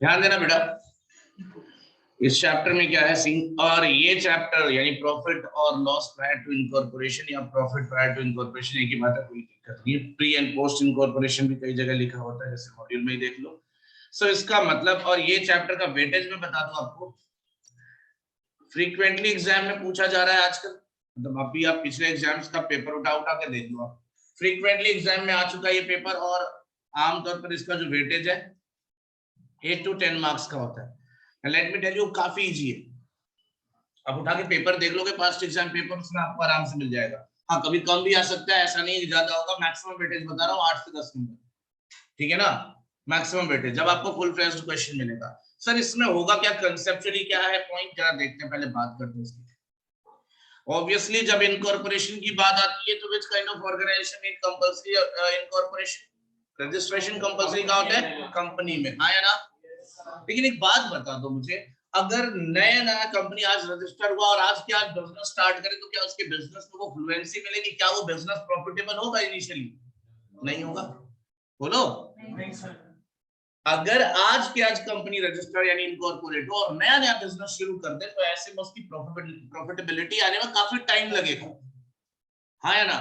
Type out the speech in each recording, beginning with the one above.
ध्यान देना बेटा, इस चैप्टर में क्या है और ये चैप्टर यानी प्रॉफिट और लॉस प्रायर टू इनकॉर्पोरेशन या प्रॉफिट प्रायर टू इनकॉर्पोरेशन एक ही बात है, कोई दिक्कत नहीं है। प्री एंड पोस्ट इनकॉर्पोरेशन भी कई जगह लिखा होता है, जैसे मॉड्यूल में ही देख लो। सो इसका मतलब, और ये चैप्टर का वेटेज में बता दूं आपको, फ्रीक्वेंटली एग्जाम में पूछा जा रहा है आजकल, मतलब अभी आप पिछले एग्जाम्स का पेपर उठा के देख लो, आप फ्रीक्वेंटली एग्जाम में आ चुका है ये पेपर, और आमतौर पर इसका जो वेटेज है 8 to 10 मार्क्स का होता है। लेट मी टेल यू, काफी इजी है, आप उठा के पेपर देख लोगे, पास्ट एग्जाम पेपर, उसमें आपको आराम से मिल जाएगा। हाँ, कभी कम भी आ सकता है, ऐसा नहीं है ज्यादा होगा। मैक्सिमम वेटेज बता रहा हूँ 8 से 10 नंबर, ठीक है ना, मैक्सिमम वेटेज, जब आपको फुल फ्लेज्ड क्वेश्चन मिलेगा। सर इसमें होगा क्या, कंसेप्चुअली क्या है पॉइंट, जरा देखते हैं, पहले बात करते हैं इसकी। ऑब्वियसली जब इनकॉर्पोरेशन की बात आती है तो which kind of organisation in compulsory incorporation, registration compulsory कहाँ होता है, कंपनी में, हाँ या ना। लेकिन एक बात बता दो मुझे, अगर नया कंपनी आज रजिस्टर हुआ और आज के आज बिजनेस स्टार्ट करे, तो क्या उसके बिजनेस में वो फ्लुएंसी मिलेगी, क्या वो बिजनेस प्रॉफिटेबल होगा इनिशियली? नहीं होगा, बोलो। अगर आज के आज कंपनी रजिस्टर यानी इनकॉर्पोरेट हो और नया नया बिजनेस शुरू कर दे, तो ऐसे में उसकी प्रॉफिटेबिलिटी आने में काफी टाइम लगेगा, हाँ या ना।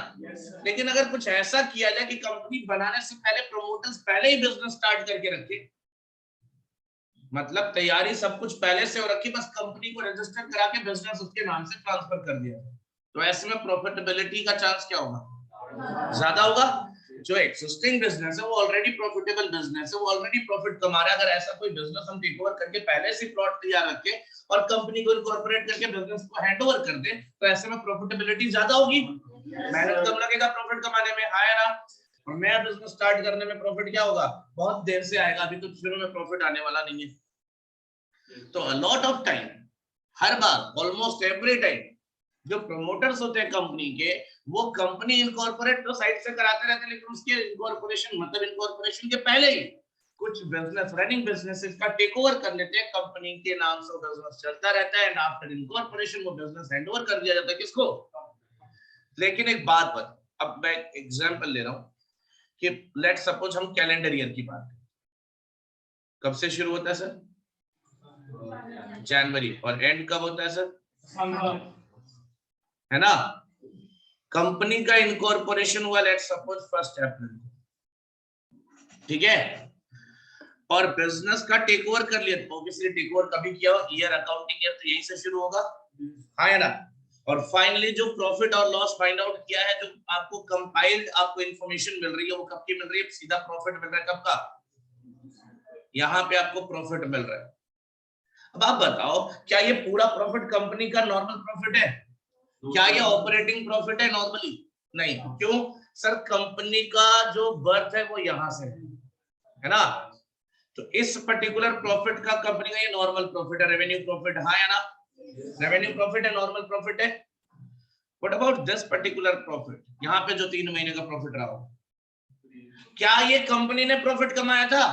लेकिन अगर कुछ ऐसा किया जाए कि कंपनी बनाने से पहले प्रमोटर्स पहले ही बिजनेस स्टार्ट करके रखे, मतलब तैयारी सब कुछ पहले से हो रखी, बस कंपनी को रजिस्टर करा के बिजनेस उसके नाम से ट्रांसफर कर दिया, तो ऐसे में प्रॉफिटेबिलिटी का चांस क्या होगा, ज्यादा होगा। जो एक्सिस्टिंग बिजनेस है वो ऑलरेडी प्रॉफिटेबल बिजनेस है, वो ऑलरेडी प्रॉफिट कमा रहा है। अगर ऐसा कोई बिजनेस हम टेक ओवर करके पहले से प्लॉट तैयार रखे और कंपनी को इनकॉर्पोरेट करके बिजनेस को हैंड ओवर कर दे, तो ऐसे में प्रॉफिटेबिलिटी ज्यादा होगी, मेहनत कम लगेगा प्रॉफिट कमाने में, हाँ या ना। और नया बिजनेस स्टार्ट करने में प्रॉफिट क्या होगा, बहुत देर से आएगा, अभी तो शुरू में प्रॉफिट आने वाला नहीं है। तो अ lot of time, her bar, almost every time, जो प्रमोटर्स होते हैं कंपनी के, वो कंपनी इनकॉर्पोरेट तो साइड से कराते रहते हैं, लेकिन उसके इनकॉर्पोरेशन मतलब इनकॉर्पोरेशन के पहले ही कुछ बिजनेस, रनिंग बिजनेसेस का टेक ओवर कर लेते हैं, कंपनी के नाम से बिजनेस चलता रहता है, एंड आफ्टर इनकॉर्पोरेशन वो बिजनेस हैंड ओवर कर दिया जाता है, किसको। लेकिन एक बात बता, अब मैं एग्जांपल ले रहा हूं कि लेट सपोज हम कैलेंडर ईयर की बात करें, कब से शुरू होता है सर, जनवरी, और एंड कब होता है सर, है ना। कंपनी का इनकॉर्पोरेशन हुआ लेट सपोज 1 अप्रैल, ठीक है, और बिजनेस का टेक ओवर कर लिया, तो ऑब्वियसली टेक ओवर कभी किया हो, ईयर अकाउंटिंग ईयर तो यहीं से शुरू होगा, हाँ या ना। और फाइनली जो प्रॉफिट और लॉस फाइंड आउट किया है, जो आपको कंपाइल्ड आपको इंफॉर्मेशन मिल रही है, वो कब की मिल रही है, सीधा प्रॉफिट मिल रहा है, कब का, यहाँ पे आपको प्रॉफिट मिल रहा है। अब आप बताओ, क्या ये पूरा प्रॉफिट कंपनी का नॉर्मल प्रॉफिट है, क्या ये ऑपरेटिंग प्रॉफिट है नॉर्मली, नहीं। क्यों सर, कंपनी का जो बर्थ है वो यहां से है ना, तो इस पर्टिकुलर प्रॉफिट का कंपनी का ये नॉर्मल प्रॉफिट है, रेवेन्यू प्रॉफिट, हाँ या ना, रेवेन्यू प्रॉफिट है, नॉर्मल प्रॉफिट है। What about this particular profit, यहाँ पे जो 3 महीने का प्रॉफिट रहा हो, क्या ये कंपनी ने प्रॉफिट कमाया था,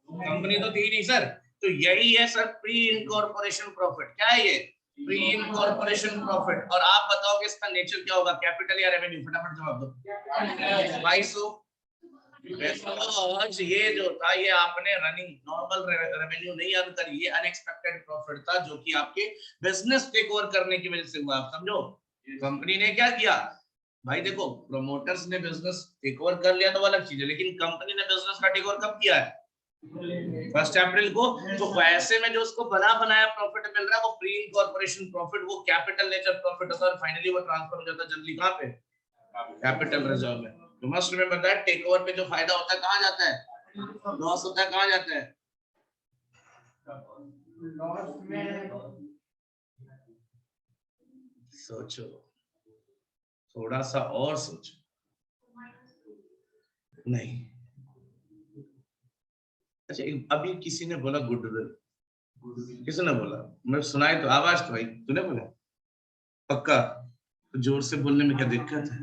कंपनी तो थी नहीं सर, तो यही है सर प्री इनकॉर्पोरेशन प्रॉफिट। क्या है ये, प्री इनकॉर्पोरेशन प्रॉफिट। और आप बताओ कि इसका नेचर क्या होगा, कैपिटल या रेवेन्यू, फटाफट जवाब दो भाई। आज ये जो था, ये आपने रनिंग नॉर्मल रेवेन्यू नहीं अर्न करी, ये अनएक्सपेक्टेड प्रॉफिट था, जो कि आपके बिजनेस टेक ओवर करने की वजह से हुआ। आप समझो, कंपनी ने क्या किया भाई, देखो प्रोमोटर्स ने बिजनेस टेक ओवर कर लिया तो अलग चीज है, लेकिन कंपनी ने बिजनेस का टेक ओवर कब किया है, 1 अप्रैल को। तो वैसे में जो उसको बना बनाया प्रॉफिट मिल रहा है, वो प्री इनकॉर्पोरेशन प्रॉफिट, वो कैपिटल नेचर प्रॉफिट होता है, और फाइनली वो ट्रांसफर हो जाता है जनरली कहां पे, कैपिटल रिजर्व में। तो must remember that take over पे जो फायदा होता है कहां जाता है, लॉस होता है कहां जाता है, लॉस में। सोचो, थोड़ा सा और सोचो, नहीं। अच्छा, अभी किसी ने बोला गुडविल, किसने बोला, मैं सुनाई तो आवाज तो आई, तूने बोला पक्का, तो जोर से बोलने में क्या दिक्कत है,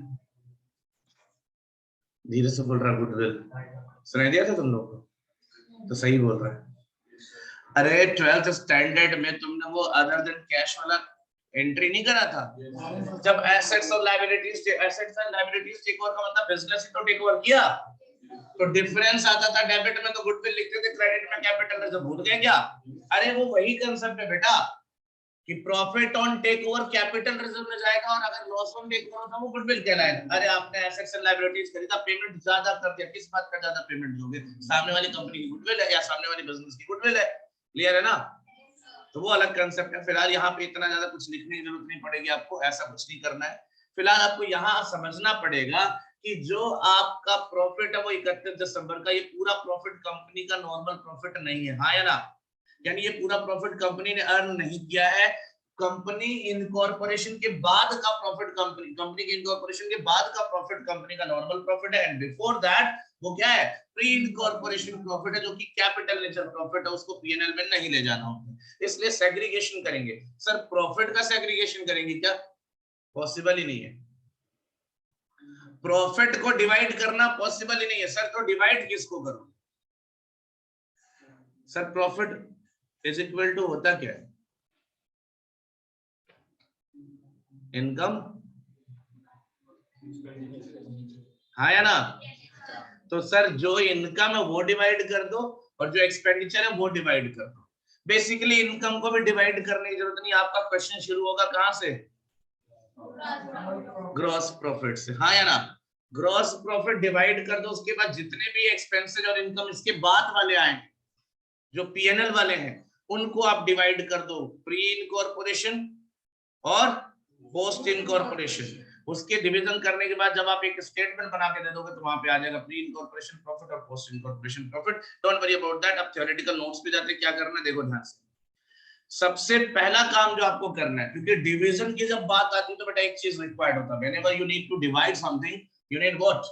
धीरे से बोल रहा गुडविल, सुनाई दिया था तुम लोग को, तो सही बोल रहा है। अरे 12th स्टैंडर्ड में तुमने वो अदर देन कैश वाला एंट्री नहीं करा था, जब एसेट्स और liabilities, assets and liabilities take over का मतलब बिजनेस ही तो टेक ओवर किया, तो डिफरेंस आता था, डेबिट में तो गुडविल लिखते थे, क्रेडिट में कैपिटल रिजर्व। भूल गए क्या? अरे वो वही कंसेप्ट है बेटा कि profit on take over capital reserve में जाएगा और अगर लॉस ऑन टेक ओवर था वो गुडविल कहलाएगा। अरे आपने एसेट्स एंड लायबिलिटीज खरीदा, पेमेंट ज्यादा कर दिया, किस बात का ज्यादा पेमेंट दोगे? सामने वाली कंपनी की गुडविल है या सामने वाली बिजनेस की गुडविल है। क्लियर है ना? तो वो अलग कंसेप्ट है। फिलहाल यहाँ पे इतना ज्यादा कुछ लिखने की जरूरत नहीं पड़ेगी आपको, ऐसा कुछ नहीं करना है। फिलहाल आपको यहाँ समझना पड़ेगा कि जो आपका प्रॉफिट है वो 31 दिसंबर का, ये पूरा प्रॉफिट कंपनी का नॉर्मल प्रॉफिट नहीं है, हाँ या ना? यानी ये पूरा प्रॉफिट कंपनी ने अर्न नहीं किया है। कंपनी इनकॉर्पोरेशन के बाद का प्रॉफिट, कंपनी के इनकॉर्पोरेशन के बाद का प्रॉफिट कंपनी का नॉर्मल प्रॉफिट है। एंड बिफोर दैट वो क्या है? प्री इनकॉर्पोरेशन प्रॉफिट है, जो कि कैपिटल नेचर प्रॉफिट है, उसको पीएनएल में नहीं ले जाना होता। इसलिए सेग्रीगेशन करेंगे। सर प्रॉफिट का सेग्रीगेशन करेंगे क्या? पॉसिबल ही नहीं है। प्रॉफिट को डिवाइड करना पॉसिबल ही नहीं है। सर तो डिवाइड किसको करो? Sir profit is equal to होता क्या है? इनकम, हाँ या ना? तो सर जो इनकम है वो डिवाइड कर दो और जो एक्सपेंडिचर है वो डिवाइड कर दो। बेसिकली इनकम को भी डिवाइड करने की जरूरत नहीं। आपका क्वेश्चन शुरू होगा कहां से? ग्रॉस प्रॉफिट से, हाँ या ना? ग्रॉस प्रॉफिट डिवाइड कर दो, उसके बाद जितने भी एक्सपेंसेस और इनकम इसके बाद वाले आए, जो पीएनएल वाले हैं, उनको आप डिवाइड कर दो प्री इनकॉर्पोरेशन और पोस्ट इनकॉर्पोरेशन। उसके डिवीजन करने के बाद जब आप एक स्टेटमेंट बना के दे दोगे तो वहां पे आ जाएगा प्री इनकॉर्पोरेशन प्रॉफिट और post incorporation profit. Don't worry about that. अब थ्योरेटिकल नोट्स पे जाते क्या करना है देखो ध्यान से। सबसे पहला काम जो आपको करना है, क्योंकि डिवीजन की जब बात आती है तो बेटा एक चीज रिक्वायर्ड होता है, whenever you need to divide something you need what?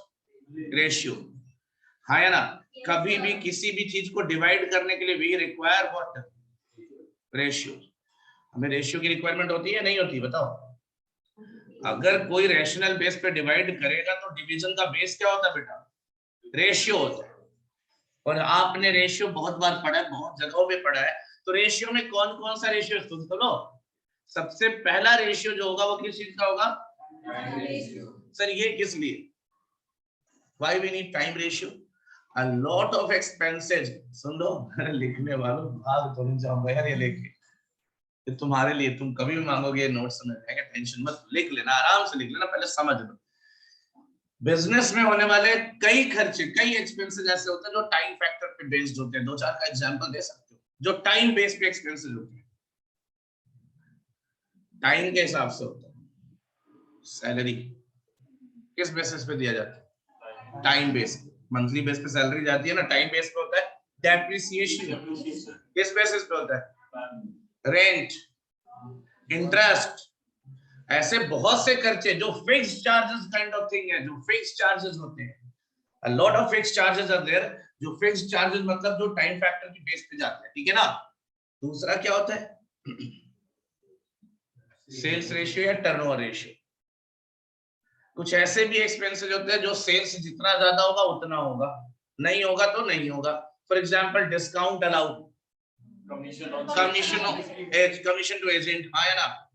Ratio, हाँ या ना? कभी भी किसी भी चीज को डिवाइड करने के लिए वी रिक्वायर व्हाट? रेशियो। हमें रेशियो की रिक्वायरमेंट होती है नहीं होती? बताओ। अगर कोई रैशनल बेस पे डिवाइड करेगा तो डिवीजन का बेस क्या होता है बेटा? रेशियो होता है। और आपने रेशियो बहुत बार पढ़ा है, बहुत जगहों पे पढ़ा है। तो रेशियो में कौन कौन सा रेशियो सुन तो लो। सबसे पहला रेशियो जो होगा वो किस चीज का होगा? सर ये किस लिए? Why we need time ratio? A lot of expenses, सुन लो लिखने वालों भाग तो नहीं जाऊंगा यार ये लेके, ये तुम्हारे लिए, तुम कभी भी मांगोगे नोट्स में रहेगा, टेंशन मत, लिख लेना, आराम से लिख लेना, पहले समझ लो। बिजनेस में होने वाले कई खर्चे, कई एक्सपेंसेस ऐसे होते हैं जो टाइम फैक्टर पे बेस्ड होते हैं। दो चार का एग्जांपल दे सकते हो जो टाइम बेस पे एक्सपेंसेस होते हैं। टाइम के हिसाब से होता है। सैलरी किस बेसिस पे दिया जाता है? Time base. मंथली बेस पे सैलरी जाती है ना, टाइम बेस पे होता है। डेप्रिसिएशन किस बेसिस पे होता है? रेंट, इंटरेस्ट, ऐसे बहुत से खर्चे जो fixed charges kind of thing है, जो फिक्स्ड चार्जेस होते हैं। A lot of fixed charges are there, जो फिक्स्ड चार्जेस मतलब जो टाइम फैक्टर की बेस पे जाते हैं, ठीक है ना? दूसरा क्या होता है? सेल्स रेशियो या टर्नओवर रेशियो। कुछ ऐसे भी एक्सपेंसेस होते हैं जो सेल्स जितना ज्यादा होगा उतना होगा, नहीं होगा तो नहीं होगा। For example discount allowed, commission to agent, हाँ या ना?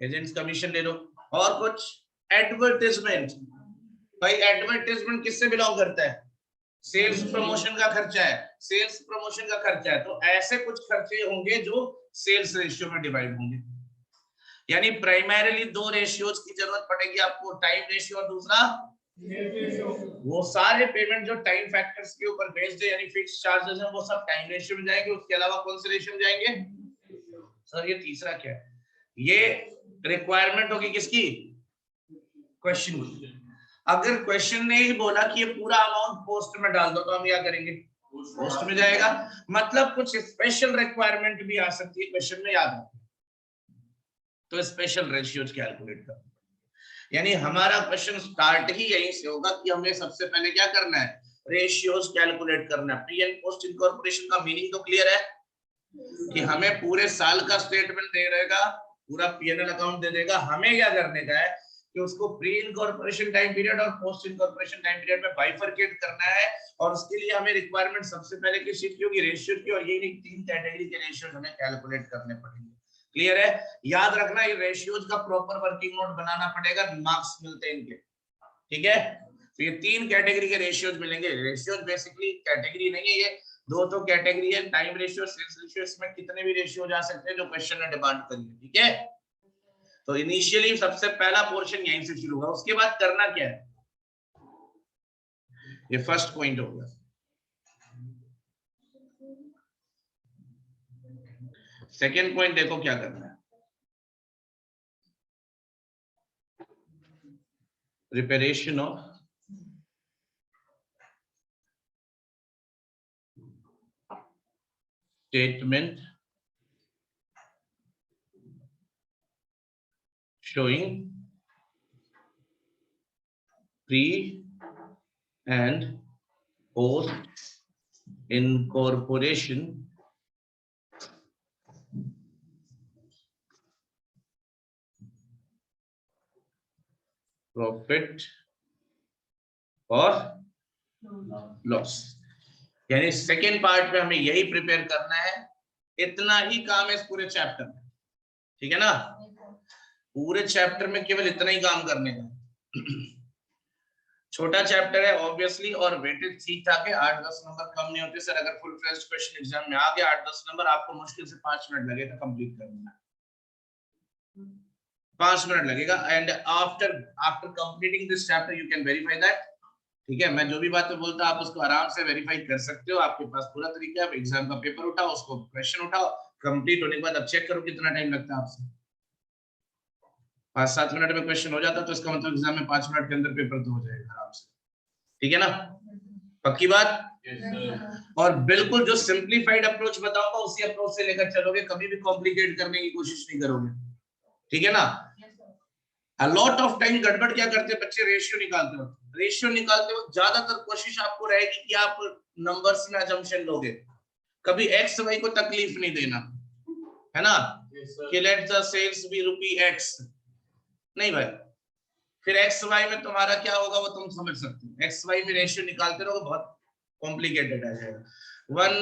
एजेंट्स कमीशन ले लो। और कुछ एडवर्टाइजमेंट, भाई एडवर्टाइजमेंट किससे बिलोंग करता है? सेल्स प्रमोशन का खर्चा है, सेल्स प्रमोशन का खर्चा है। तो ऐसे कुछ खर्चे होंगे जो सेल्स रेशियो में डिवाइड होंगे। यानी प्राइमरीली दो रेशियोज की जरूरत पड़ेगी आपको, टाइम रेशियो और दूसरा वो सारे पेमेंट जो टाइम फैक्टर्स के ऊपर बेस्ड है, यानी फिक्स चार्जेस हैं, वो सब टाइम रेशियो में जाएंगे। उसके अलावा कौन से रेशियो में जाएंगे? सर ये तीसरा क्या है? ये रिक्वायरमेंट होगी किसकी? क्वेश्चन की। अगर क्वेश्चन ने ही बोला कि ये पूरा अमाउंट पोस्ट में डाल दो तो हम क्या करेंगे? पोस्ट में जाएगा। मतलब कुछ स्पेशल रिक्वायरमेंट भी आ सकती है क्वेश्चन में, याद रखो। तो स्पेशल रेशियोज कैलकुलेट कर, यानी हमारा क्वेश्चन स्टार्ट ही यहीं से होगा कि हमें सबसे पहले क्या करना है? रेशियोज कैलकुलेट करना है। प्री एंड पोस्ट इनकॉर्पोरेशन का मीनिंग तो क्लियर है कि हमें पूरे साल का स्टेटमेंट दे देगा, पूरा पीएनएल अकाउंट दे देगा। हमें क्या करने का है कि उसको प्री इनकॉर्पोरेशन टाइम पीरियड और पोस्ट इनकॉर्पोरेशन टाइम पीरियड में बाइफरकेट करना है। और उसके लिए हमें रिक्वायरमेंट सबसे पहले किस चीज की होगी? रेशियो की। और यही तीन कैटेगरी के रेशियोज हमें कैलकुलेट करने पड़ेंगे। क्लियर है? याद रखना ये रेशियोज का प्रॉपर वर्किंग नोट बनाना पड़ेगा, मार्क्स मिलते हैं इनके, ठीक है? तो ये 3 कैटेगरी के रेशियोज मिलेंगे। रेशियोज बेसिकली कैटेगरी नहीं है, ये 2 तो कैटेगरी है, टाइम रेशियो, सेल्स रेशियो, इसमें कितने भी रेशियो जा सकते हैं जो क्वेश्चन ने डिमांड करी है, ठीक है। तो इनिशियली सबसे पहला पोर्शन यहीं से शुरू होगा, उसके बाद करना क्या है, ये फर्स्ट पॉइंट होगा। सेकेंड पॉइंट देखो क्या करना है, preparation of statement showing pre and post incorporation profit और लॉस। यानी सेकेंड पार्ट में हमें यही प्रिपेयर करना है, इतना ही काम है इस पूरे चैप्टर में, ठीक है ना। पूरे चैप्टर में केवल इतना ही काम करने का। छोटा चैप्टर है ऑब्वियसली, और वेटेज ठीक ठाक है, 8-10 नंबर कम नहीं होते सर। अगर फुल फ्लेज्ड क्वेश्चन एग्जाम में आ गया 8-10 नंबर, आपको मुश्किल से 5 मिनट लगेगा कंप्लीट करने में, 5 मिनट लगेगा। And after completing this chapter you can verify that, ठीक है। मैं जो भी बातें बोलता हूं आप उसको आराम से वेरीफाई कर सकते हो, आपके पास पूरा तरीका है। एग्जाम का पेपर उठाओ, उसको क्वेश्चन उठाओ, कंप्लीट होने के बाद अब चेक करो कितना टाइम लगता है आपसे। 5-7 मिनट में क्वेश्चन हो जाता तो इसका मतलब एग्जाम में 5 मिनट के अंदर पेपर तो हो जाएगा आराम से, ठीक है ना, पक्की बात। और बिल्कुल जो सिंप्लीफाइड अप्रोच बताऊंगा उसी अप्रोच से लेकर चलोगे, कभी भी कॉम्प्लिकेट करने की कोशिश नहीं करोगे, ठीक है ना। A lot of time गड़बड़ क्या करते हैं बच्चे, रेशियो निकालते हो, रेशियो निकालते वक्त ज्यादातर कोशिश आपको रहेगी कि आप नंबर्स में अजम्पशन लोगे, कभी एक्स वाई को तकलीफ नहीं देना, है ना, कि let the sales be ₹X, नहीं भाई, फिर एक्स वाई में तुम्हारा क्या होगा वो तुम समझ सकते हो। एक्स वाई में रेशियो निकालते रहोगे बहुत कॉम्प्लिकेटेड आ जाएगा। 1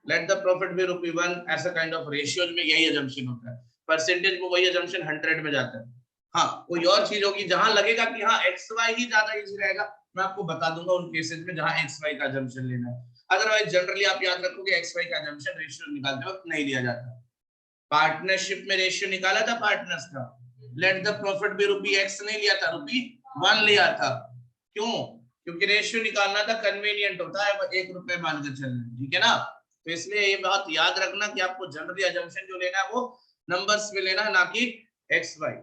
लेट द प्रॉफिट बी ₹1, ऐसा काइंड ऑफ रेशियोज में यही अजम्पशन होता है। परसेंटेज में वही अजम्पशन 100 में जाता है। हाँ, कोई और चीज होगी जहां लगेगा कि हाँ एक्स वाई ही ज्यादा इजी रहेगा, मैं आपको बता दूंगा उन केसेस में जहां एक्स वाई का अजम्पशन लेना है। अदरवाइज जनरली आप याद रखोगे एक्स वाई का अजम्पशन रेशियो निकालते वक्त नहीं लिया जाता। पार्टनरशिप में रेशियो निकाला था पार्टनर्स का, let the profit be ₹X नहीं लिया था, ₹1 लिया था। क्यों? क्योंकि रेशियो निकालना था, कन्वीनियंट होता है ₹1 मान के चलना, ठीक है ना। तो इसलिए ये बात याद रखना कि आपको जनरली अजम्पशन जो लेना है वो नंबर्स में लेना है, ना कि एक्स वाई,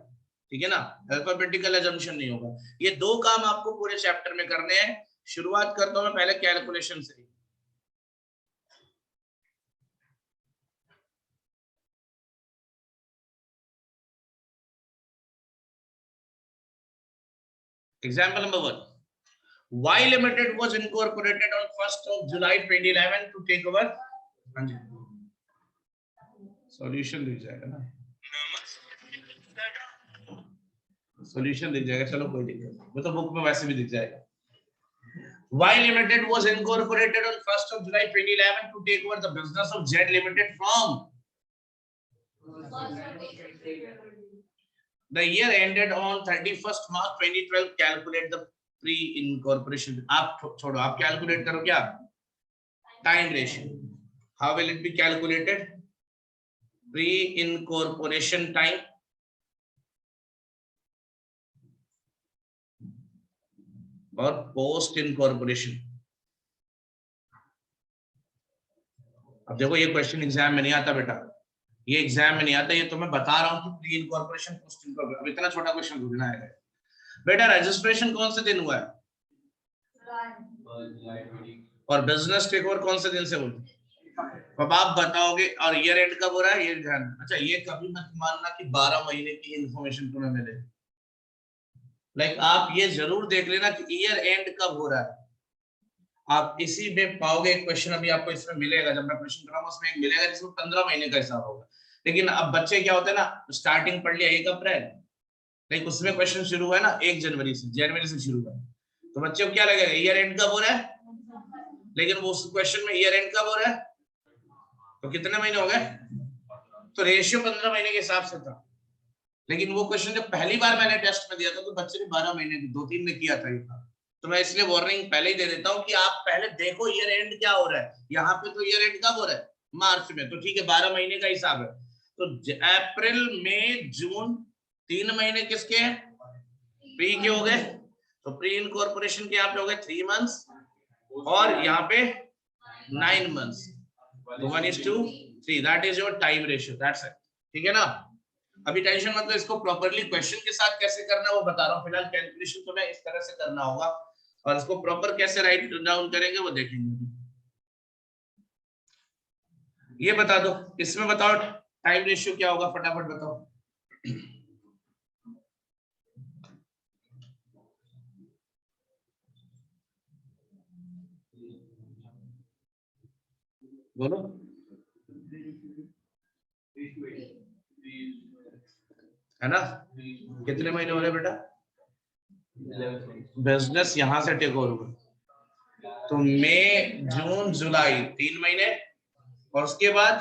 ठीक है ना। अल्फाबेटिकल अजम्पशन नहीं होगा। ये 2 काम आपको पूरे चैप्टर में करने हैं। शुरुआत करता हूं मैं पहले कैलकुलेशन से। Example number 1. Y Limited was incorporated on 1st of July 2011 to take over. हाँ जी, सॉल्यूशन दिख जाएगा ना, सॉल्यूशन दिख जाएगा, चलो कोई दिक्कत नहीं, वो तो बुक में वैसे भी दिख जाएगा। Y Limited was incorporated on 1st of July 2011 to take over the business of Z Limited from the year ended on 31st March 2012. Calculate the pre-incorporation. आप छोड़ो, आप कैलकुलेट करो क्या, time ratio. How will it be calculated? Pre-incorporation time और post incorporation. अब देखो ये question exam में नहीं आता बेटा, ये एग्जाम में नहीं आता, ये तो मैं बता रहा हूँ कि प्री इनकॉर्पोरेशन पोस्ट इनकॉर्पोरेशन। अब इतना छोटा क्वेश्चन ढूंढना है बेटा। रजिस्ट्रेशन कौन से दिन हुआ है और बिजनेस टेक ओवर कौन से दिन से हुआ? अब आप बताओगे और ईयर एंड कब हो रहा है ये ध्यान। अच्छा, ये कभी मत मानना कि 12 महीने की इंफॉर्मेशन तुम्हें मिले, लाइक आप ये जरूर देख लेना कि ईयर एंड कब हो रहा है। आप इसी में पाओगे एक क्वेश्चन, अभी आपको इसमें मिलेगा, जब मैं क्वेश्चन कराऊंगा उसमें एक मिलेगा जिसमें 15 महीने का हिसाब होगा। लेकिन अब बच्चे क्या होते हैं ना, स्टार्टिंग पढ़ लिया 1 अप्रैल, लेकिन उसमें क्वेश्चन शुरू हुआ है ना 1 जनवरी से शुरू हुआ, तो बच्चे को क्या लगेगा ईयर एंड कब हो रहा है, लेकिन वो उस क्वेश्चन में ईयर एंड कब हो रहा है, तो कितने महीने हो गए, तो रेशियो 15 महीने के हिसाब से था। लेकिन वो क्वेश्चन जब पहली बार मैंने टेस्ट में दिया था तो बच्चे ने 12 महीने 2-3 ने किया था ये था, तो मैं इसलिए वार्निंग पहले ही दे देता हूं कि आप पहले देखो ईयर एंड क्या हो रहा है। यहाँ पे तो ईयर एंड कब हो रहा है, मार्च में, तो ठीक है 12 महीने का हिसाब है। तो अप्रैल मई जून 3 महीने किसके हैं, प्री के हो गए। तो प्री इनकॉर्पोरेशन के यहाँ पे हो गए 3 मंथ्स और यहाँ पे 9 मंथ्स। तो 1:3, that is your time ratio, that's it. ठीक है ना, अभी टेंशन मत लो, इसको प्रॉपर्ली क्वेश्चन के साथ कैसे करना है वो बता रहा हूँ। फिलहाल कैलकुलेशन तो मैं इस तरह से करना होगा और इसको प्रॉपर कैसे राइट डाउन करेंगे वो देखेंगे। ये बता दो, इसमें बताओ टाइम रेशियो क्या होगा, फटाफट बताओ। बोलो। है ना, कितने महीने हो रहे बेटा, बिजनेस यहां से टेक ओवर होगा। तो मई जून जुलाई 3 महीने और उसके बाद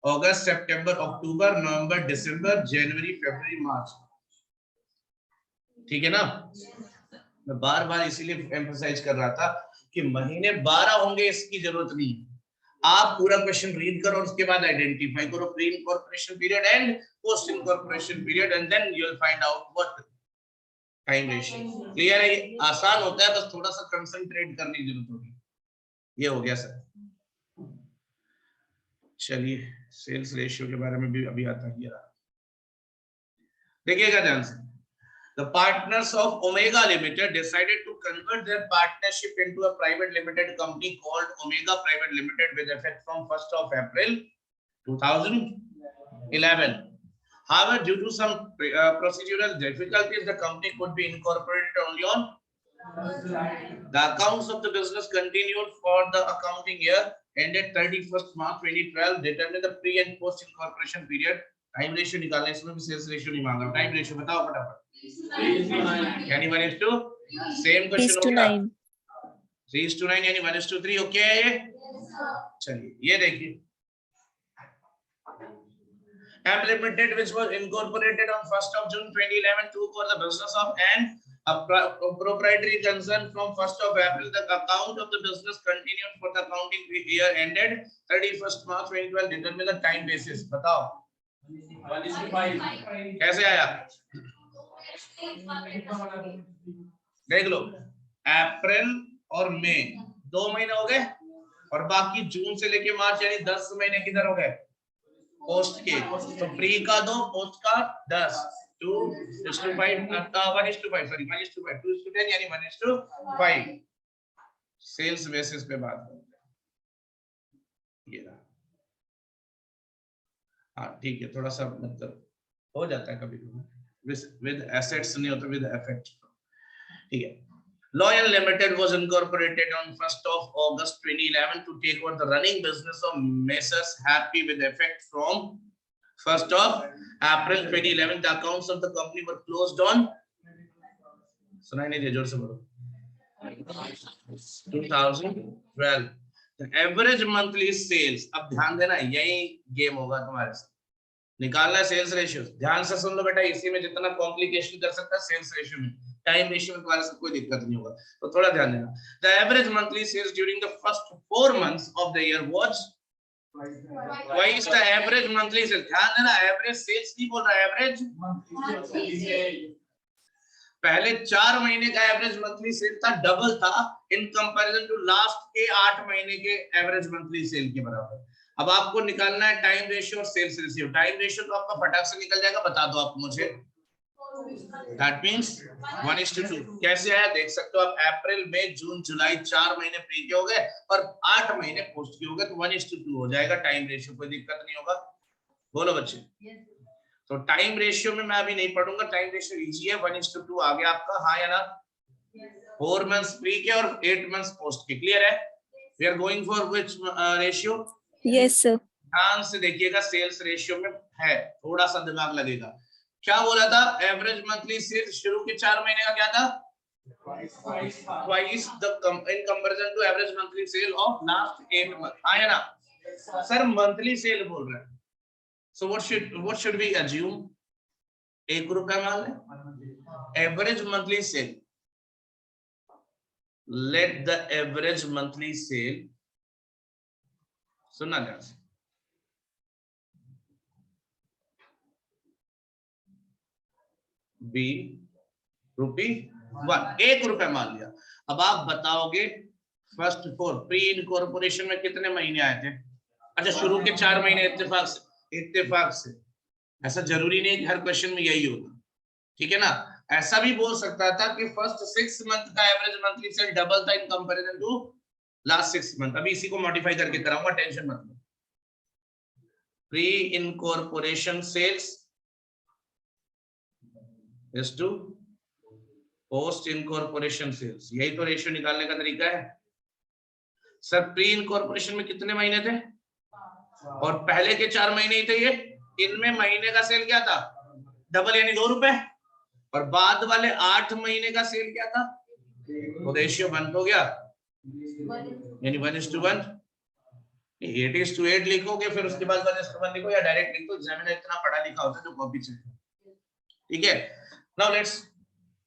अगस्त सितंबर अक्टूबर नवंबर दिसंबर जनवरी फरवरी मार्च। ठीक है ना, मैं बार बार इसीलिए एम्फसाइज कर रहा था कि महीने 12 होंगे इसकी जरूरत नहीं है। आप पूरा क्वेश्चन रीड करो और उसके बाद आइडेंटिफाई करो pre incorporation period and post incorporation period and then you will find out what time ratio. Clear है, ये आसान होता है, बस थोड़ा सा कंसंट्रेट करने की जरूरत होगी। ये हो गया सर। चलिए सेल्स रेशियो के बारे में भी अभी आता है, देखिएगा ध्यान से। The partners of Omega Limited decided to convert their partnership into a private limited company called Omega Private Limited with effect from 1st of April 2011. However, due to some procedural difficulties, the company could be incorporated only on the accounts of the business continued for the accounting year ended 31st March 2012. Determine the pre and post incorporation period. Time ratio निकालना, इसमें भी sales ratio नहीं मांगा। Time ratio बताओ फटाफट। यानी 1:2, same question हो गया 3:9 यानी 1:3। ओके, चलिए ये देखिए। Amp Limited, which was incorporated on 1st of June 2011, took over the business of a proprietary concern from 1st of April. The account of the business continued for the accounting year ended 31st March 2012. Determine the time basis. बताओ 1:5 कैसे आया, देख लो। अप्रैल और मई 2 महीने हो गए और बाकी जून से लेके मार्च यानी 10 महीने किधर हो गए, पोस्ट के। तो प्री का 2, पोस्ट का 10, 2:5 1:5 सॉरी 1:5 2:10 यानी 1:5। सेल्स बेसिस पे बात करें, ये रहा। हाँ ठीक है, थोड़ा सा मतलब हो जाता है कभी कभी, विद एसेट्स नहीं होता, विद इफेक्ट। ठीक है। Loyal Limited was incorporated on 1st of August 2011 to take over the running business of Messrs Happy with effect from 1st of April 2011. The accounts of the company were closed on, सुनाई नहीं दिया, जोर से बोलो, 2012. The average monthly sales, अब ध्यान देना, यही गेम होगा तुम्हारे साथ, निकालना है सेल्स रेशियो। ध्यान से सुन लो बेटा, इसी में जितना कॉम्प्लिकेशन कर सकता है सेल्स रेशियो में, टाइम रेशियो में तुम्हारे साथ कोई दिक्कत नहीं होगा, तो थोड़ा ध्यान देना। The average monthly sales during the first 4 months of the year was twice the average monthly sales. ध्यान देना, एवरेज सेल्स नहीं बोल रहा, एवरेज मंथली सेल। पहले 4 महीने का एवरेज मंथली सेल था, डबल था इन कंपैरिजन टू लास्ट के 8 महीने के एवरेज मंथली सेल के बराबर। अब आपको निकालना है टाइम रेशियो और सेल्स रेशियो। टाइम रेशियो तो आपका फटाक से निकल जाएगा, बता दो आप मुझे। That means 1:2। कैसे आया देख सकते हो आप, अप्रैल मई जून जुलाई 4 महीने प्री के हो गए और 8 महीने पोस्ट के हो गए, तो 1:2 हो जाएगा टाइम रेशियो, कोई दिक्कत नहीं होगा। बोलो बच्चे। तो टाइम रेशियो में मैं अभी नहीं पढ़ूंगा, टाइम रेशियो इजी है, 1:2 आ गया आपका, हाँ या ना। 4 मंथ्स प्री के और 8 मंथ्स पोस्ट के, क्लियर है। We are going for which ratio? Yes sir. ध्यान से देखिएगा, सेल्स रेशियो में है, थोड़ा सा दिमाग लगेगा। क्या बोला था, एवरेज मंथली सेल्स शुरू के 4 महीने का क्या था, twice the in comparison to average monthly sale of last 8 months, हाँ या ना। सर मंथली सेल बोल रहे हैं, so what should we assume? 1 रुपया मान लें average monthly cell, let the average monthly cell, सुनना ध्यान से, बी ₹1, ₹1 मान लिया। अब आप बताओगे फर्स्ट 4 प्री इनकॉर्पोरेशन में कितने महीने आए थे? अच्छा, शुरू के 4 महीने इत्तेफाक से, ऐसा जरूरी नहीं कि हर क्वेश्चन में यही होगा, ठीक है ना। ऐसा भी बोल सकता था कि फर्स्ट 6 मंथ का एवरेज मंथली सेल डबल था in comparison to last 6 month. अभी इसी को मॉडिफाई करके कराऊंगा, टेंशन मत लो। Pre incorporation sales is to post incorporation sales, यही तो रेशियो निकालने का तरीका है। सर प्री इनकॉर्पोरेशन में कितने महीने थे? और पहले के 4 महीने ही थे ये। इनमें महीने का सेल क्या था? डबल, यानी ₹2। और बाद वाले 8 महीने का सेल क्या था? तो रेशियो 1 हो गया, यानी 1:1। 8:8 लिखोगे, फिर उसके बाद 1:1 लिखो, या डायरेक्ट लिखो। एग्जामिनर इतना पढ़ा लिखा होता है जो कॉपी चेक, ठीक है। Now let's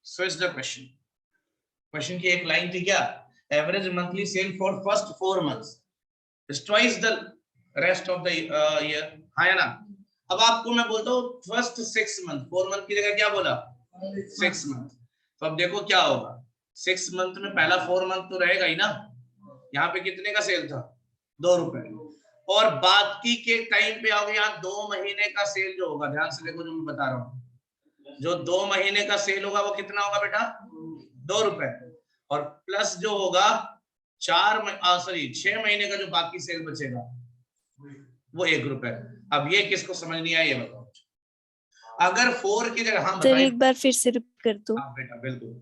switch the question. Question की एक लाइन थी क्या? Average monthly cell for first 4 months is twice the rest of the year, हाँ या ना। अब आपको मैं बोलता हूँ फर्स्ट 6 मंथ, 4 मंथ की जगह क्या बोला? 6 मंथ। तो अब देखो क्या होगा, 6 मंथ में पहला 4 मंथ तो रहेगा ही ना। यहाँ पे कितने का सेल था? ₹2। और बाकी के टाइम पे आओगे, यहाँ 2 महीने का सेल जो होगा, ध्यान से देखो जो मैं बता रहा हूँ, जो 2 महीने का सेल होगा वो कितना होगा बेटा? ₹2। और प्लस जो होगा 6 महीने का जो बाकी सेल बचेगा वो ₹1। अब ये किसको समझ नहीं आया ये बताओ। अगर 4 की जगह, हाँ बताइए एक बार फिर से रिपीट कर दो। हाँ बेटा बिल्कुल।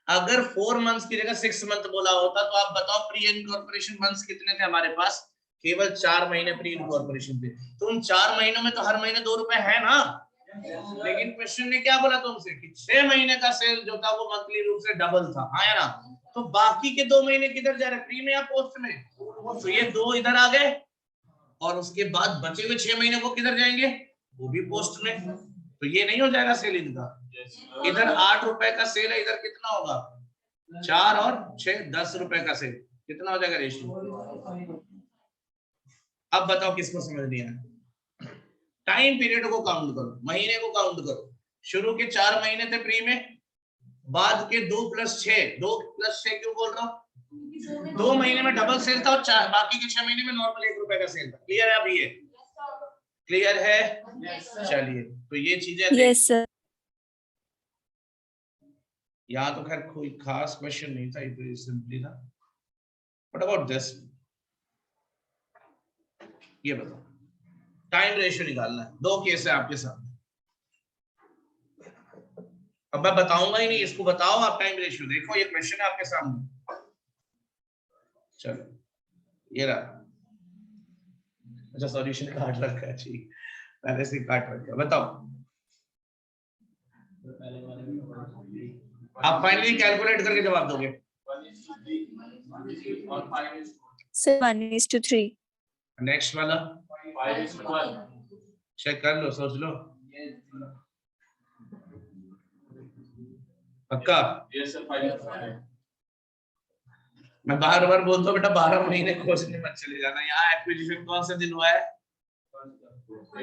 अगर 4 मंथ्स की जगह 6 मंथ बोला होता तो आप बताओ प्री इनकॉर्पोरेशन मंथ्स कितने थे हमारे पास? केवल 4 महीने प्री इनकॉर्पोरेशन थे। तो उन 4 महीनों में तो हर महीने ₹2 है ना। लेकिन क्वेश्चन ने क्या बोला तुमसे कि 6 महीने का सेल जो था वो मंथली रूप से डबल था, हाँ या ना। तो बाकी के 2 महीने किधर जा रहे? प्री में या पोस्ट में? तो ये 2 इधर आ गए, और उसके बाद बचे हुए 6 महीने को किधर जाएंगे? वो भी पोस्ट में। तो ये नहीं हो जाएगा सेल इनका। इधर ₹8 का सेल है, इधर कितना होगा? 4 और 6 ₹10 का सेल, कितना हो जाएगा रेशियो? अब बताओ किसको समझ नहीं आया। टाइम पीरियड को काउंट करो, महीने को काउंट करो। शुरू के 4 महीने थे प्री में, बाद के 2 + 6, 2 + 6 क्यों बोल रहा हूँ? 2 महीने में डबल सेल था, और बाकी के 6 महीने में नॉर्मल ₹1 का सेल था। क्लियर है? अभी ये क्लियर है? चलिए, तो ये चीजें यस सर। यहाँ तो खैर कोई खास क्वेश्चन नहीं था, ये सिंपली था। What about this? ये बताओ, टाइम रेशियो निकालना है। 2 केस है आपके सामने। अब मैं बताऊंगा ही नहीं, इसको बताओ आप टाइम रेशियो। देखो ये क्वेश्चन है आपके सामने। चलो ये रहा। अच्छा सॉल्यूशन काट रखा है, ठीक, पहले से काट रखा है। बताओ आप फाइनली कैलकुलेट करके जवाब दोगे। सर 1:3। नेक्स्ट वाला चेक कर लो, सोच लो पक्का। मैं बार बार बोलता हूँ बेटा 12 महीने खोजने मत चले जाना। यहाँ एक्विजिशन कौन से दिन हुआ है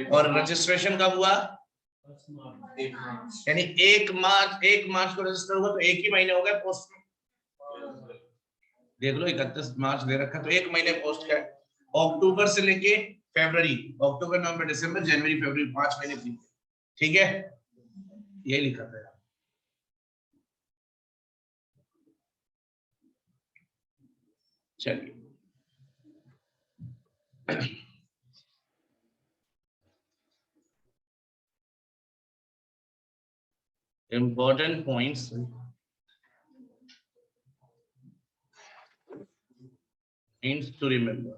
और रजिस्ट्रेशन कब हुआ? यानी 1 मार्च को रजिस्टर हुआ, तो 1 ही महीने हो गए पोस्ट में। देख लो 31 मार्च दे रखा, तो 1 महीने पोस्ट का है। अक्टूबर से लेके फरवरी, अक्टूबर नवंबर दिसंबर जनवरी फरवरी, 5 महीने फ्री, ठीक है। ये लिखा था। चलिए important points to remember।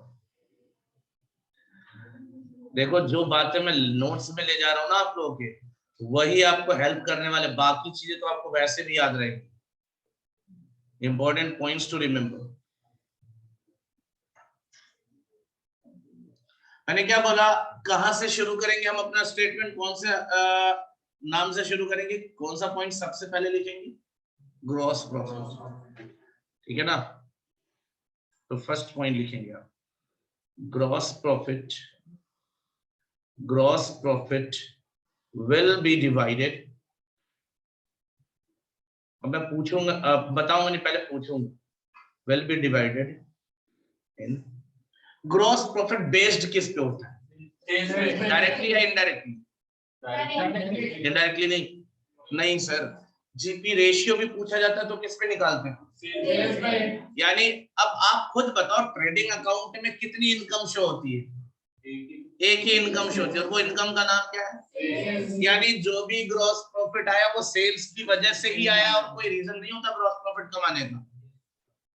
देखो जो बातें मैं नोट्स में ले जा रहा हूं ना आप लोगों के, वही आपको हेल्प करने वाले, बाकी चीजें तो आपको वैसे भी याद रहेगी। Important points to remember. मैंने क्या बोला, कहां से शुरू करेंगे हम अपना स्टेटमेंट? कौन से नाम से शुरू करेंगे? कौन सा पॉइंट सबसे पहले लिखेंगे? ग्रॉस प्रॉफिट, ठीक है ना। तो फर्स्ट पॉइंट लिखेंगे आप, gross profit will be divided. अब मैं पूछूंगा, बताऊंगा नहीं, पहले पूछूंगा, will be divided in gross profit based किस पे होता है, डायरेक्टली या इनडायरेक्टली? इनडायरेक्टली नहीं सर, जीपी रेशियो भी पूछा जाता है तो किस पे निकालते हैं? यानी अब आप खुद बताओ, ट्रेडिंग अकाउंट में कितनी इनकम शो होती है? एक ही इनकम शो होती है, और वो इनकम का नाम क्या है? यानी जो भी ग्रॉस प्रॉफिट आया वो सेल्स की वजह से ही आया, और कोई रीजन नहीं होता ग्रॉस प्रॉफिट कमाने का।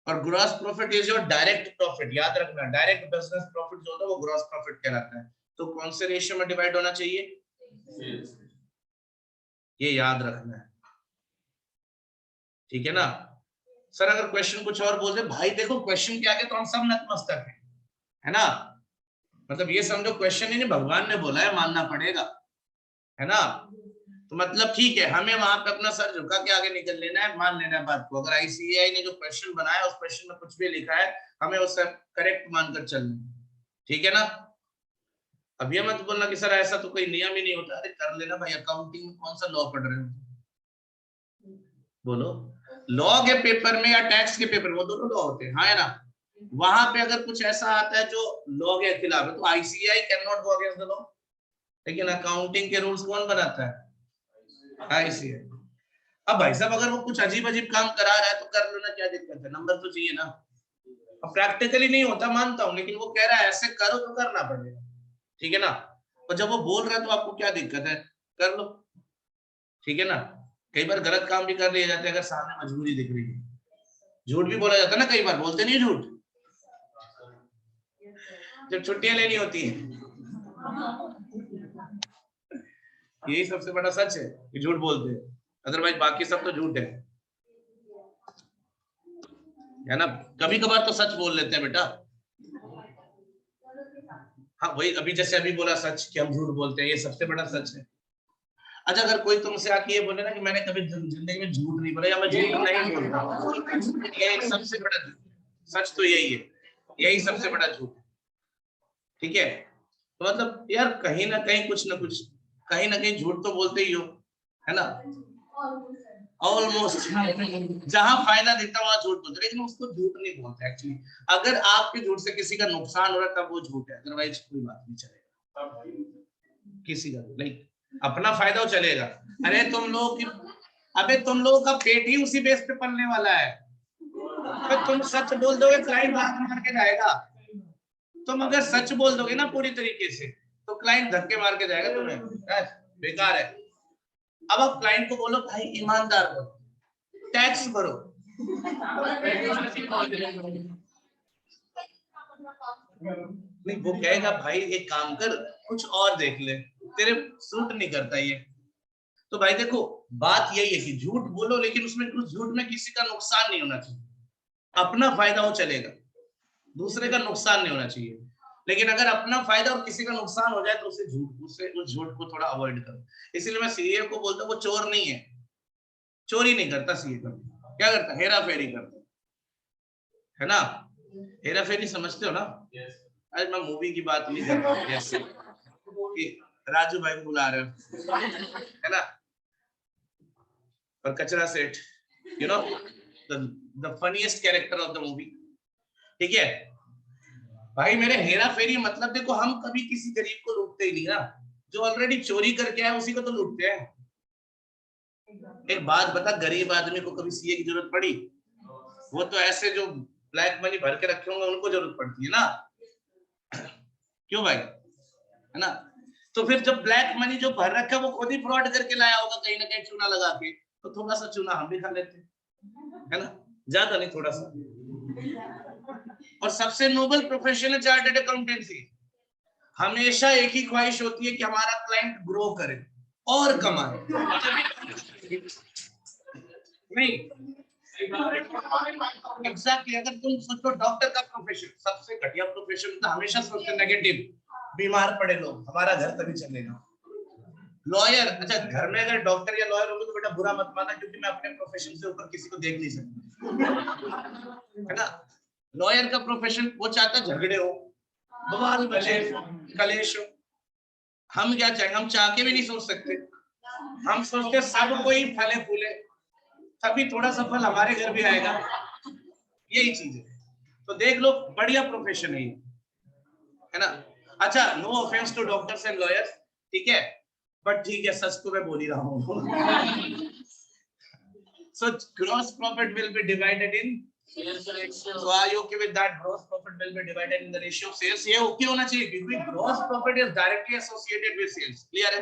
और gross profit is your direct profit, याद रखना, डायरेक्ट बिजनेस प्रॉफिट जो होता है वो ग्रॉस प्रॉफिट कहलाता है। तो कौन से रेशियो में डिवाइड होना चाहिए? ये याद रखना है, ठीक है ना। सर अगर क्वेश्चन कुछ और बोल दे, भाई देखो क्वेश्चन के आगे तो हम सब नतमस्तक है ना। मतलब ये समझो क्वेश्चन ही नहीं, भगवान ने बोला है, मानना पड़ेगा, है ना। तो मतलब ठीक है, हमें वहां पे अपना सर झुका के आगे निकल लेना है, मान लेना है बात को। अगर आईसीएआई ने जो क्वेश्चन बनाया उस क्वेश्चन में कुछ भी लिखा है, हमें उससे करेक्ट मानकर चलना, ठीक है ना। अब ये मत बोलना कि सर ऐसा तो कोई नियम ही नहीं होता। अरे कर लेना भाई, अकाउंटिंग में कौन सा लॉ पढ़ रहे हो, बोलो। लॉ के पेपर में या टैक्स के पेपर में, वो दोनों लॉ होते हैं, हाँ है ना। वहां पे अगर कुछ ऐसा आता है जो लॉ के खिलाफ है तो ICI can not go against the law. लेकिन अकाउंटिंग के रूल्स कौन बनाता है? आईसीआई। अब भाई साहब अगर वो कुछ अजीब अजीब काम करा रहा है तो कर लो ना, क्या दिक्कत है, नंबर तो चाहिए ना। अब प्रैक्टिकली नहीं होता मानता हूं, लेकिन वो कह रहा है ऐसे करो तो करना पड़ेगा, ठीक है ना। और जब वो बोल रहा है तो आपको क्या दिक्कत है, कर लो, ठीक है ना। कई बार गलत काम भी कर लिए जाते हैं अगर सामने मजबूरी दिख रही है। झूठ भी बोला जाता है ना, कई बार बोलते नहीं झूठ, जब छुट्टियां लेनी होती है। यही सबसे बड़ा सच है कि झूठ बोलते हैं, अदरवाइज बाकी सब तो झूठ है ना। कभी कभार तो सच बोल लेते हैं बेटा। हाँ वही, अभी जैसे अभी बोला सच कि हम झूठ बोलते हैं, ये सबसे बड़ा सच है। अच्छा अगर कोई तुमसे आके ये बोले ना कि मैंने कभी जिंदगी में झूठ नहीं बोला या मैं झूठ नहीं बोलता, ये सबसे बड़ा सच तो यही है, यही सबसे बड़ा झूठ, ठीक है। तो मतलब यार कहीं ना कहीं कुछ ना कुछ, कहीं ना कहीं झूठ तो बोलते ही हो, है ना। ऑलमोस्ट जहां फायदा दिखता है वहां झूठ बोलते, लेकिन उसको झूठ नहीं बोलते एक्चुअली। अगर आपके झूठ से किसी का नुकसान हो रहा है तब वो झूठ है, अदरवाइज कोई बात नहीं चलेगा किसी का, लाइक अपना फायदा हो चलेगा। अरे तुम लोग, अबे तुम लोगों का पेट ही उसी बेस पे पलने वाला है। तो तुम सच बोल दोगे क्लाइंट लात मार के जाएगा, तुम अगर सच बोल दोगे ना पूरी तरीके से तो क्लाइंट धक्के मार के जाएगा तुम्हें, बेकार है। अब आप क्लाइंट को बोलो भाई ईमानदार बनो, टैक्स भरो, नहीं वो कहेगा भाई एक काम कर कुछ और देख ले, तेरे सूट नहीं करता ये। तो भाई देखो बात यही है कि झूठ बोलो लेकिन उसमें उस झूठ में किसी का नुकसान नहीं होना चाहिए, अपना फायदा हो चलेगा, दूसरे का नुकसान नहीं होना चाहिए। लेकिन अगर अपना फायदा और किसी का नुकसान हो जाए तो उसे उस झूठ को थोड़ा अवॉइड करो। इसीलिए मैं सीए को बोलता हूँ वो चोर नहीं है, चोरी नहीं करता सीए कभी, क्या करता है, हेरा फेरी करता है ना। हेरा फेरी समझते हो ना। आज मैं मूवी की बात नहीं कर रहा हूँ, जैसे कि राजू भाई बुला रहे हो, है ना, और कचरा सेठ, you know the funniest character of the movie, ठीक है। भाई मेरे हेरा फेरी मतलब देखो हम कभी किसी गरीब को लूटते ही नहीं ना, जो ऑलरेडी चोरी करके आए उसी को तो लूटते हैं। एक बात बता, गरीब आदमी को कभी सीए की जरूरत पड़ी? वो तो ऐसे जो ब्लैक मनी भर के रखे होंगे उनको जरूरत पड़ती है ना, क्यों भाई, है ना। तो फिर जब ब्लैक मनी जो भर रखा है वो खुद ही फ्रॉड करके लाया होगा कहीं ना कहीं चूना लगा के, तो थोड़ा सा चूना हम भी खा लेते है ना, ज्यादा नहीं थोड़ा सा। और सबसे नोबल प्रोफेशन है चार्टर्ड अकाउंटेंसी। हमेशा एक ही ख्वाहिश होती है कि हमारा क्लाइंट ग्रो करे और कमाए, नहीं एग्जैक्टली। अगर तुम सोचो डॉक्टर का प्रोफेशन सबसे घटिया प्रोफेशन, तो हमेशा सोचते नेगेटिव, बीमार पड़े लोग, हमारा घर तभी चलेगा। लॉयर, अच्छा घर में अगर डॉक्टर या लॉयर होंगे तो बेटा बुरा मत मानना, क्योंकि मैं अपने प्रोफेशन से ऊपर किसी को देख नहीं सकता, है ना। लॉयर का प्रोफेशन, वो चाहता झगड़े हो, बवाल बचे, कलेश हो। हम क्या चाहेंगे, हम चाह के भी नहीं सोच सकते, हम सोचते सब कोई फले फूले, तभी थोड़ा सा फल हमारे घर भी आएगा, यही चीज है। तो देख लो, बढ़िया प्रोफेशन है ना। अच्छा, no offence to doctors and lawyers, ठीक है, बट ठीक है, सच तो मैं बोल ही रहा हूँ। So gross profit will be divided in sales ratio. So are you okay with that? Gross profit will be divided in the ratio of sales. ये okay होना चाहिए, क्योंकि gross profit is directly associated with sales. Clear है?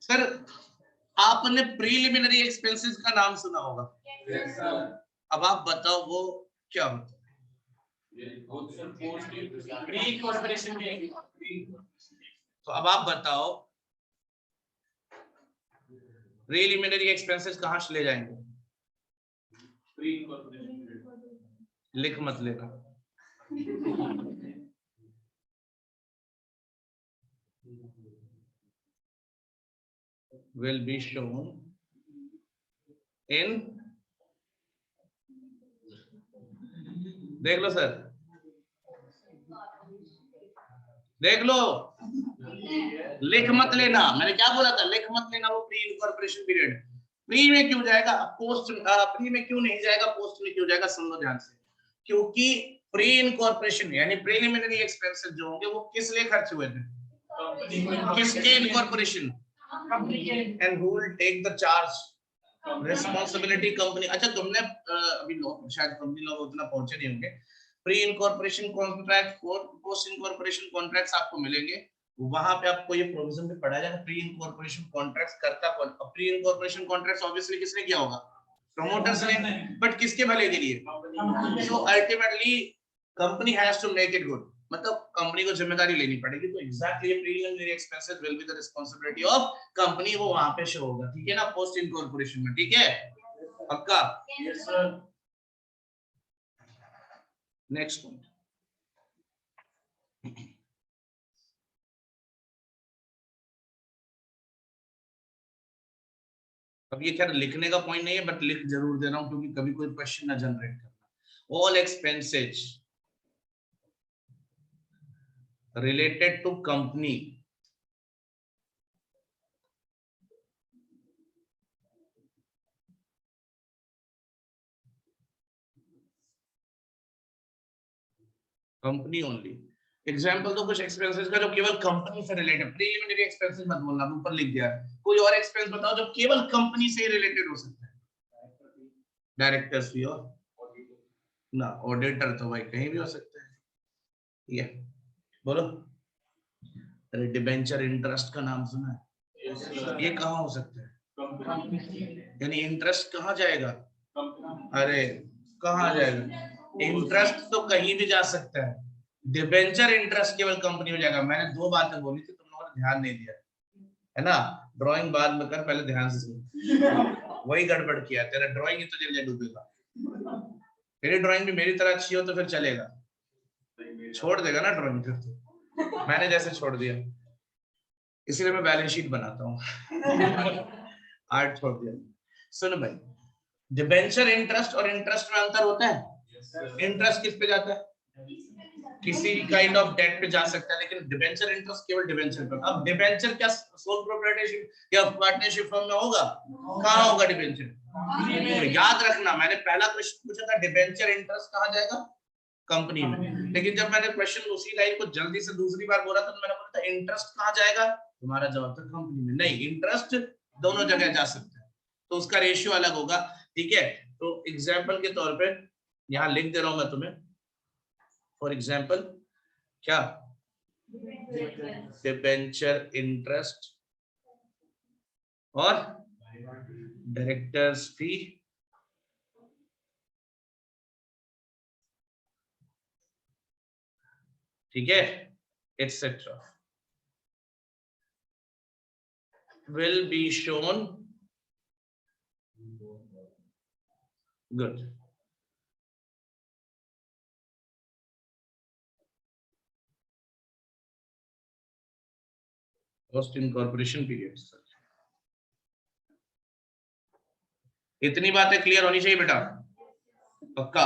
Sir, आपने preliminary expenses का नाम सुना होगा। yes, अब आप बताओ वो क्या होता है। तो अब आप बताओ, प्रीलिमिनरी एक्सपेंसेस कहां से ले जाएंगे? लिख मत लेना। will be shown in, देख लो सर, देख लो, लिख मत लेना, मैंने क्या बोला था, लिख मत लेना। वो प्री इनकॉर्पोरेशन पीरियड, प्री में क्यों जाएगा, पोस्ट प्री में क्यों नहीं जाएगा, पोस्ट में क्यों जाएगा, सुन लो ध्यान से। क्योंकि प्री इनकॉर्पोरेशन यानी प्रीलिमिनरी एक्सपेंसेस जो होंगे वो किस लिए खर्च हुए थे, किसके incorporation, and who will take the charge, responsibility company. अच्छा तुमने अभी शायद कंपनी लोग उतना पहुंचे नहीं होंगे। Pre incorporation contract, post incorporation contracts आपको मिलेंगे, वहां पे आपको ये प्रोविजन भी पढ़ा जाएगा। प्री इनकॉर्पोरेशन कॉन्ट्रैक्ट्स करता कौन? प्री इनकॉर्पोरेशन कॉन्ट्रैक्ट्स ऑब्वियसली किसने किया होगा, प्रमोटर्स ने, बट किसके भले के लिए। So ultimately company has to make it good, मतलब कंपनी को जिम्मेदारी लेनी पड़ेगी। तो exactly preliminary expenses will be the responsibility of company, वो वहां पे शो होगा, ठीक है ना, पोस्ट इनकॉर्पोरेशन में, ठीक है, पक्का। Yes sir. नेक्स्ट पॉइंट, अब ये क्या लिखने का पॉइंट नहीं है, बट लिख जरूर दे रहा हूं, क्योंकि कभी कोई क्वेश्चन ना जनरेट करना। All expenses related to company only। Example तो कुछ एक्सपेंसेस का जो केवल कंपनी से रिलेटेड, प्रीलिमिनरी एक्सपेंसेस मत बोलना, ऊपर लिख दिया। कोई और एक्सपेंस बताओ जो केवल कंपनी से रिलेटेड हो सकता है। डायरेक्टर्स फी और ना, ऑडिटर तो भाई कहीं भी हो सकता है। ये बोलो, अरे डिबेंचर इंटरेस्ट का नाम सुना है? ये कहाँ हो सकता है, यानी इंटरेस्ट कहाँ जाएगा, अरे कहाँ जाएगा, इंटरेस्ट तो कहीं भी जा सकता है, डिबेंचर इंटरेस्ट केवल कंपनी में जाएगा। मैंने दो बातें बोली थी, तुम लोगों ने ध्यान नहीं दिया, है ना। ड्राइंग बाद में कर, पहले ध्यान से सुन। वही गड़बड़ किया, तेरा ड्राइंग ही तो जल्दी डूबेगा। तेरी ड्राइंग भी मेरी तरह अच्छी हो तो फिर चलेगा, छोड़ देगा ना ड्राइंग फिर तो, मैंने जैसे छोड़ दिया, इसीलिए मैं बैलेंस शीट बनाता हूँ। आर्ट छोड़ दिया। सुन भाई, डिबेंचर इंटरेस्ट और इंटरेस्ट में अंतर होता है। इंटरेस्ट किस पे जाता है, किसी काइंड ऑफ डेट पे जा सकता है, लेकिन डिबेंचर इंटरेस्ट केवल डिबेंचर पर। अब डिबेंचर क्या सोल प्रोप्राइटरशिप या पार्टनरशिप फॉर्म में होगा, कहाँ होगा डिबेंचर, तो याद रखना, मैंने पहला क्वेश्चन पूछा था डिबेंचर इंटरेस्ट कहाँ जाएगा, कंपनी में, लेकिन जब मैंने क्वेश्चन उसी लाइन को जल्दी से दूसरी बार बोला तो मैंने बोला था इंटरेस्ट कहाँ जाएगा, तुम्हारा जवाब था कंपनी में। नहीं, इंटरेस्ट दोनों जगह जा सकता है, तो उसका रेशियो अलग होगा, ठीक है। तो एग्जाम्पल के तौर पे यहाँ लिख दे रहा हूं मैं तुम्हें, फॉर एग्जाम्पल क्या, डिबेंचर इंटरेस्ट और डायरेक्टर्स फी ठीक है, etcetera will be shown good। Post incorporation period. इतनी बातें क्लियर होनी चाहिए बेटा, पक्का।